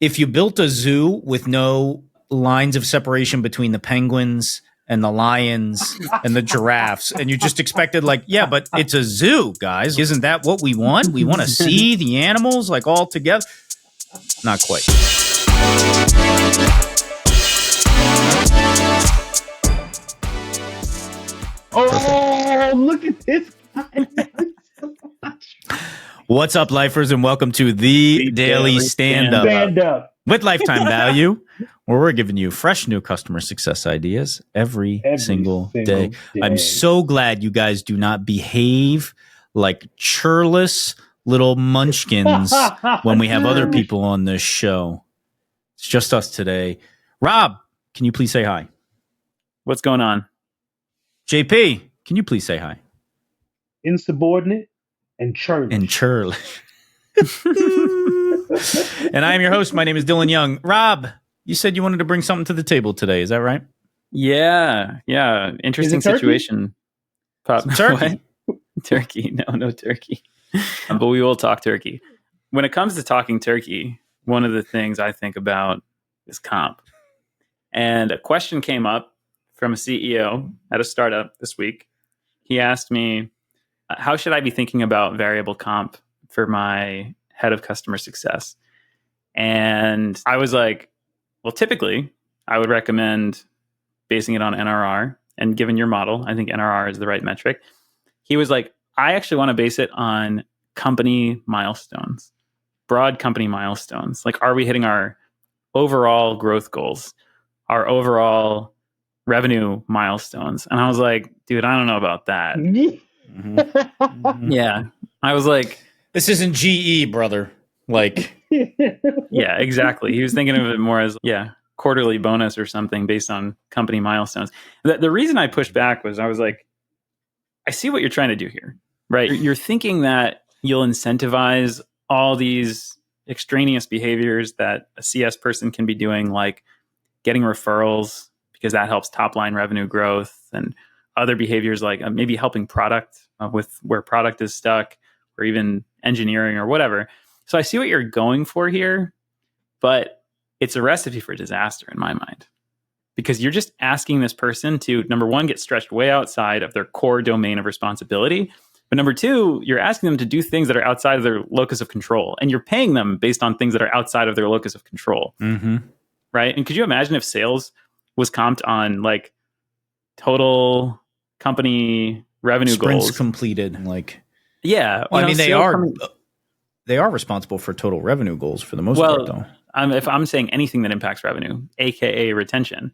If you built a zoo with no lines of separation between the penguins and the lions and the giraffes, and you just expected like, yeah, but it's a zoo, guys. Isn't that what we want? We want to see the animals like all together. Not quite. Oh, look at this guy. What's up, lifers, and welcome to the Daily Standup with lifetime value, where we're giving you fresh new customer success ideas every single day. I'm so glad you guys do not behave like churlish little munchkins when we have other people on this show. It's just us today. Rob, can you please say hi? What's going on? JP, can you please say hi? Insubordinate and churlish. And I am your host. My name is Dylan Young. Rob, you said you wanted to bring something to the table today. Is that right? Yeah. Interesting situation. Turkey. Turkey. No turkey. But we will talk turkey. When it comes to talking turkey, one of the things I think about is comp. And a question came up from a CEO at a startup this week. He asked me, how should I be thinking about variable comp for my head of customer success? And I was like, well, typically I would recommend basing it on NRR. And given your model, I think NRR is the right metric. He was like, I actually want to base it on company milestones, broad company milestones. Like, are we hitting our overall growth goals, our overall revenue milestones? And I was like, dude, I don't know about that. Yeah. I was like, this isn't GE, brother. Like, yeah, exactly. He was thinking of it more as, quarterly bonus or something based on company milestones. The reason I pushed back was I was like, I see what you're trying to do here, right? You're thinking that you'll incentivize all these extraneous behaviors that a CS person can be doing, like getting referrals, because that helps top line revenue growth, and other behaviors like maybe helping product with where product is stuck, or even engineering or whatever. So I see what you're going for here, but it's a recipe for disaster in my mind, because you're just asking this person to, number one, get stretched way outside of their core domain of responsibility. But number two, you're asking them to do things that are outside of their locus of control, and you're paying them based on things that are outside of their locus of control. Mm-hmm. Right? And could you imagine if sales was comped on like total company revenue sprints goals completed? Like, yeah, well, I mean, they are responsible for total revenue goals for the most part, though. If I'm saying anything that impacts revenue, aka retention,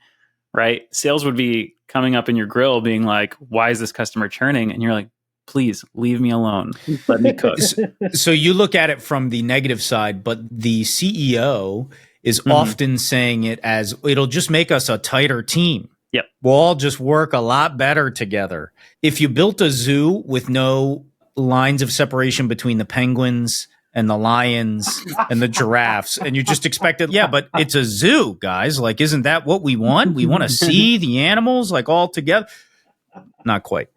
right? Sales would be coming up in your grill being like, why is this customer churning? And you're like, please leave me alone. Let me cook. So you look at it from the negative side, but the CEO is often saying it as, it'll just make us a tighter team. Yep. We'll all just work a lot better together. If you built a zoo with no lines of separation between the penguins and the lions and the giraffes, and you just expected, yeah, but it's a zoo, guys. Like, isn't that what we want? We want to see the animals like all together. Not quite.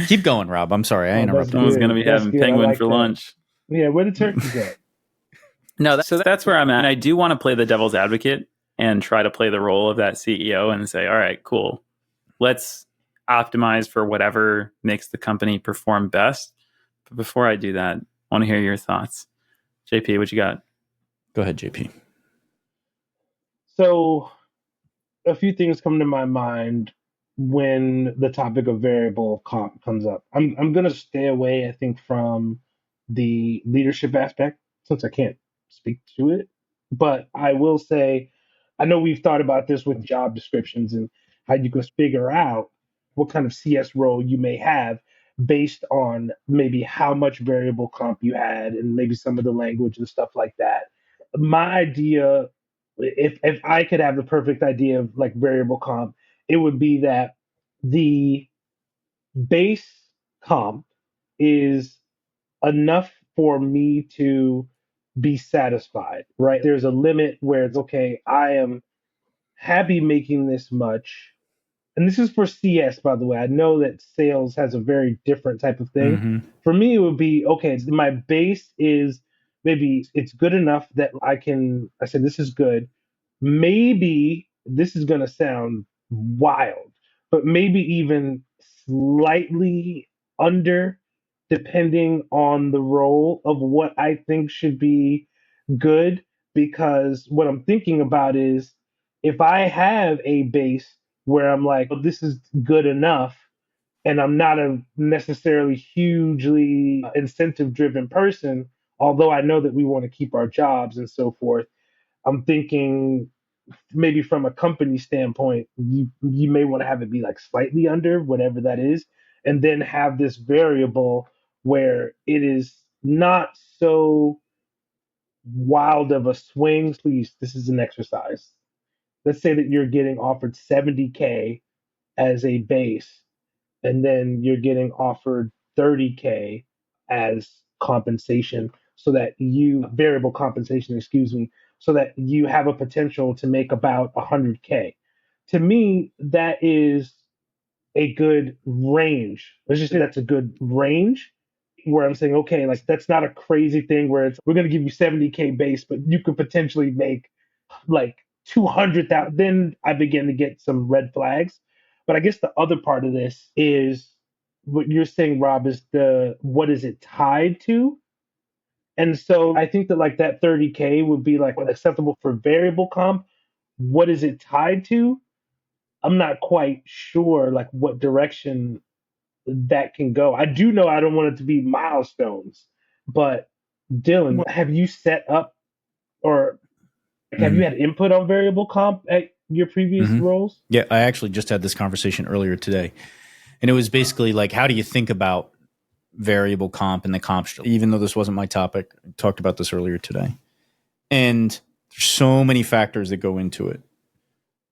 Keep going, Rob. I'm sorry, I interrupted. Someone's going to be having penguin for lunch. Yeah, where the turkeys at? No, so that's where I'm at. I do want to play the devil's advocate and try to play the role of that CEO and say, all right, cool. Let's optimize for whatever makes the company perform best. But before I do that, I want to hear your thoughts. JP, what you got? Go ahead, JP. So a few things come to my mind when the topic of variable comp comes up. I'm going to stay away, I think, from the leadership aspect, since I can't speak to it. But I will say, I know we've thought about this with job descriptions and how you can figure out what kind of CS role you may have based on maybe how much variable comp you had and maybe some of the language and stuff like that. My idea, if I could have the perfect idea of like variable comp, it would be that the base comp is enough for me to be satisfied, right? There's a limit where it's okay, I am happy making this much. And this is for CS, by the way. I know that sales has a very different type of thing. For me, it would be, okay, my base is maybe it's good enough that I said, this is good. Maybe this is going to sound wild, but maybe even slightly under, depending on the role of what I think should be good. Because what I'm thinking about is if I have a base where I'm like, oh, this is good enough, and I'm not a necessarily hugely incentive driven person, although I know that we want to keep our jobs and so forth. I'm thinking maybe from a company standpoint, you may want to have it be like slightly under whatever that is, and then have this variable where it is not so wild of a swing. Please, this is an exercise. Let's say that you're getting offered 70K as a base, and then you're getting offered 30K as compensation, so that you variable compensation, excuse me, so that you have a potential to make about 100K. To me, that is a good range. Let's just say that's a good range where I'm saying, okay, like that's not a crazy thing where it's we're going to give you 70K base, but you could potentially make like 200,000. Then I begin to get some red flags. But I guess the other part of this is what you're saying, Rob, is the what is it tied to? And so I think that like that 30K would be like acceptable for variable comp. What is it tied to? I'm not quite sure like what direction that can go. I do know I don't want it to be milestones, but Dylan, have you set up or have you had input on variable comp at your previous roles? Yeah, I actually just had this conversation earlier today. And it was basically like, how do you think about variable comp and the comp structure? Even though this wasn't my topic, I talked about this earlier today. And there's so many factors that go into it.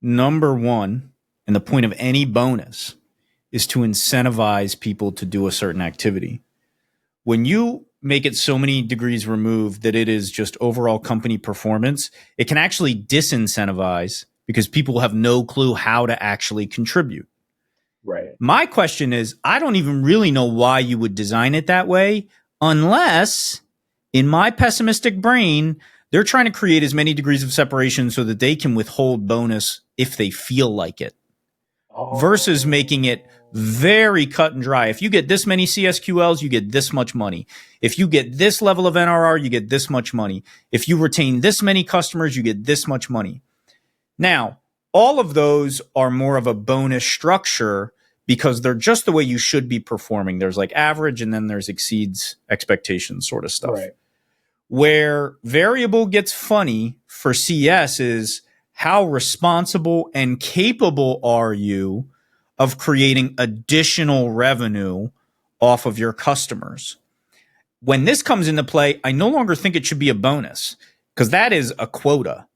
Number one, and the point of any bonus is to incentivize people to do a certain activity. When you make it so many degrees removed that it is just overall company performance, it can actually disincentivize because people have no clue how to actually contribute. Right. My question is, I don't even really know why you would design it that way, unless in my pessimistic brain, they're trying to create as many degrees of separation so that they can withhold bonus if they feel like it, versus making it very cut and dry. If you get this many CSQLs, you get this much money. If you get this level of NRR, you get this much money. If you retain this many customers, you get this much money. Now, all of those are more of a bonus structure because they're just the way you should be performing. There's like average and then there's exceeds expectations sort of stuff. Right. Where variable gets funny for CS is how responsible and capable are you of creating additional revenue off of your customers? When this comes into play, I no longer think it should be a bonus because that is a quota.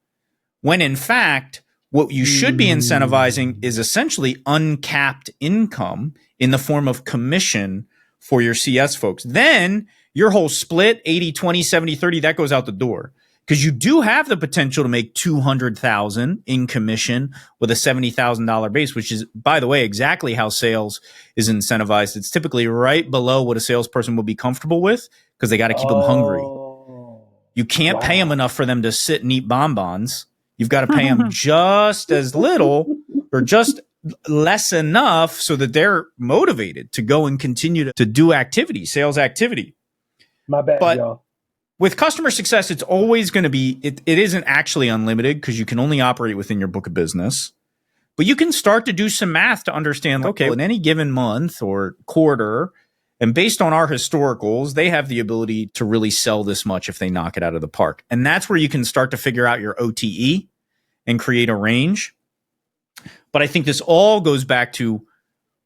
When in fact, what you should be incentivizing is essentially uncapped income in the form of commission for your CS folks. Then your whole split, 80, 20, 70, 30, that goes out the door. Because you do have the potential to make $200,000 in commission with a $70,000 base, which is, by the way, exactly how sales is incentivized. It's typically right below what a salesperson will be comfortable with because they got to keep them hungry. You can't pay them enough for them to sit and eat bonbons. You've got to pay them just as little or just less enough so that they're motivated to go and continue to do activity, sales activity. My bad, y'all. With customer success, it's always going to be, it isn't actually unlimited because you can only operate within your book of business. But you can start to do some math to understand, okay, well, in any given month or quarter, and based on our historicals, they have the ability to really sell this much if they knock it out of the park. And that's where you can start to figure out your OTE and create a range. But I think this all goes back to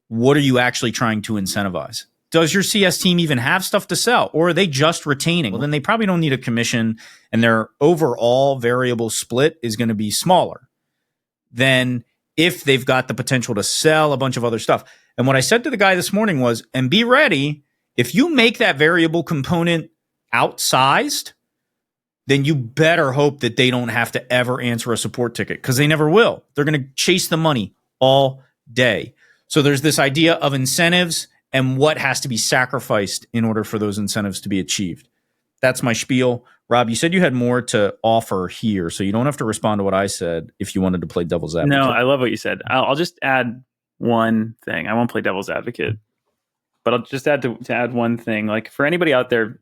what are you actually trying to incentivize? Does your CS team even have stuff to sell, or are they just retaining? Well, then they probably don't need a commission, and their overall variable split is going to be smaller than if they've got the potential to sell a bunch of other stuff. And what I said to the guy this morning was, and be ready, if you make that variable component outsized, then you better hope that they don't have to ever answer a support ticket because they never will. They're going to chase the money all day. So there's this idea of incentives and what has to be sacrificed in order for those incentives to be achieved. that's my spiel. Rob, you said you had more to offer here, so you don't have to respond to what I said if you wanted to play devil's advocate. No, I love what you said. I'll just add one thing. I won't play devil's advocate, but I'll just add to add one thing. Like, for anybody out there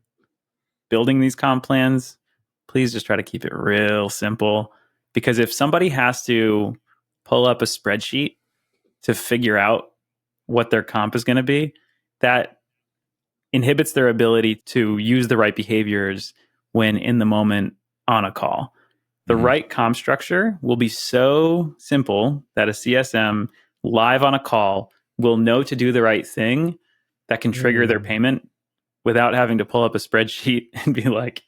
building these comp plans, please just try to keep it real simple. Because if somebody has to pull up a spreadsheet to figure out what their comp is going to be, that inhibits their ability to use the right behaviors when in the moment on a call. The right comp structure will be so simple that a CSM live on a call will know to do the right thing that can trigger their payment without having to pull up a spreadsheet and be like,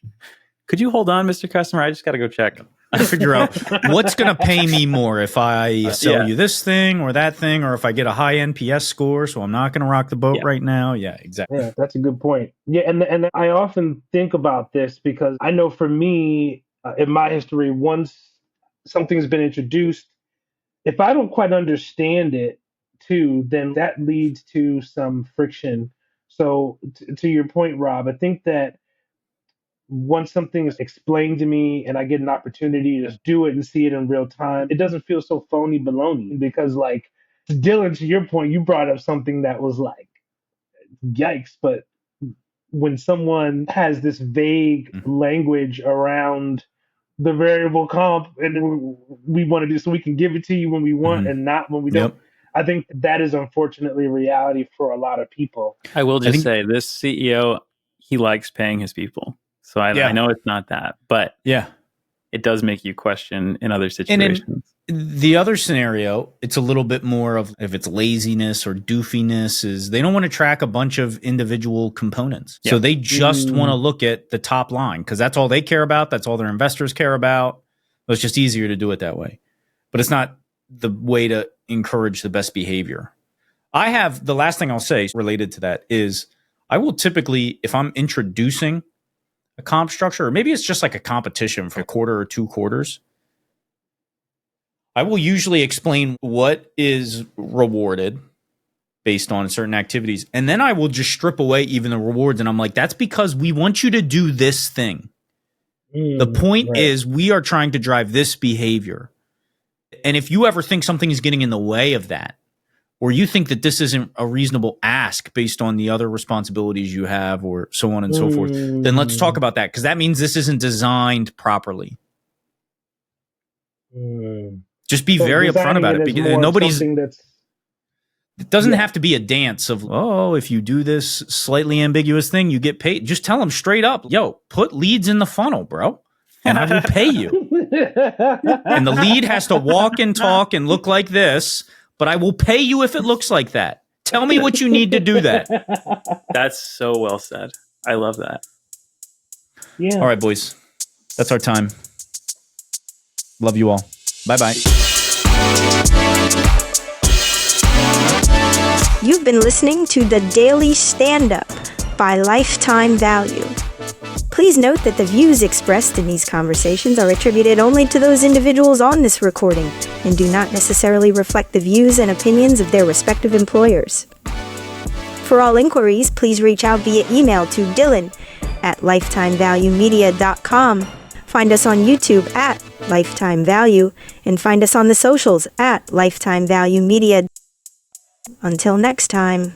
could you hold on, Mr. Customer? I just got to go check. I figure out what's going to pay me more if I sell you this thing or that thing, or if I get a high NPS score, so I'm not going to rock the boat right now. Yeah, exactly. Yeah, that's a good point. Yeah, and I often think about this because I know for me, in my history, once something's been introduced, if I don't quite understand it too, then that leads to some friction. So to your point, Rob, I think that once something is explained to me and I get an opportunity to do it and see it in real time, it doesn't feel so phony baloney. Because, like, Dylan, to your point, you brought up something that was like, yikes. But when someone has this vague language around the variable comp and we want to do so we can give it to you when we want and not when we don't, I think that is unfortunately reality for a lot of people. I will just say, this CEO, he likes paying his people. So I know it's not that, but it does make you question in other situations. And in the other scenario, it's a little bit more of, if it's laziness or doofiness, is they don't want to track a bunch of individual components. So they just want to look at the top line because that's all they care about. That's all their investors care about. It's just easier to do it that way. But it's not the way to encourage the best behavior. The last thing I'll say related to that is I will typically, if I'm introducing a comp structure, or maybe it's just like a competition for a quarter or 2 quarters, I will usually explain what is rewarded based on certain activities. And then I will just strip away even the rewards. And I'm like, that's because we want you to do this thing. The point is we are trying to drive this behavior. And if you ever think something is getting in the way of that, or you think that this isn't a reasonable ask based on the other responsibilities you have, or so on and so forth, then let's talk about that, because that means this isn't designed properly. Just be very upfront about it. Because it doesn't have to be a dance of, if you do this slightly ambiguous thing, you get paid. Just tell them straight up, put leads in the funnel, bro, and I will pay you. And the lead has to walk and talk and look like this, but I will pay you if it looks like that. Tell me what you need to do that. That's so well said. I love that. Yeah. All right, boys. That's our time. Love you all. Bye-bye. You've been listening to the Daily Standup by Lifetime Value. Please note that the views expressed in these conversations are attributed only to those individuals on this recording and do not necessarily reflect the views and opinions of their respective employers. For all inquiries, please reach out via email to dylan@lifetimevaluemedia.com. Find us on YouTube at Lifetime Value, and find us on the socials at Lifetime Value Media. Until next time.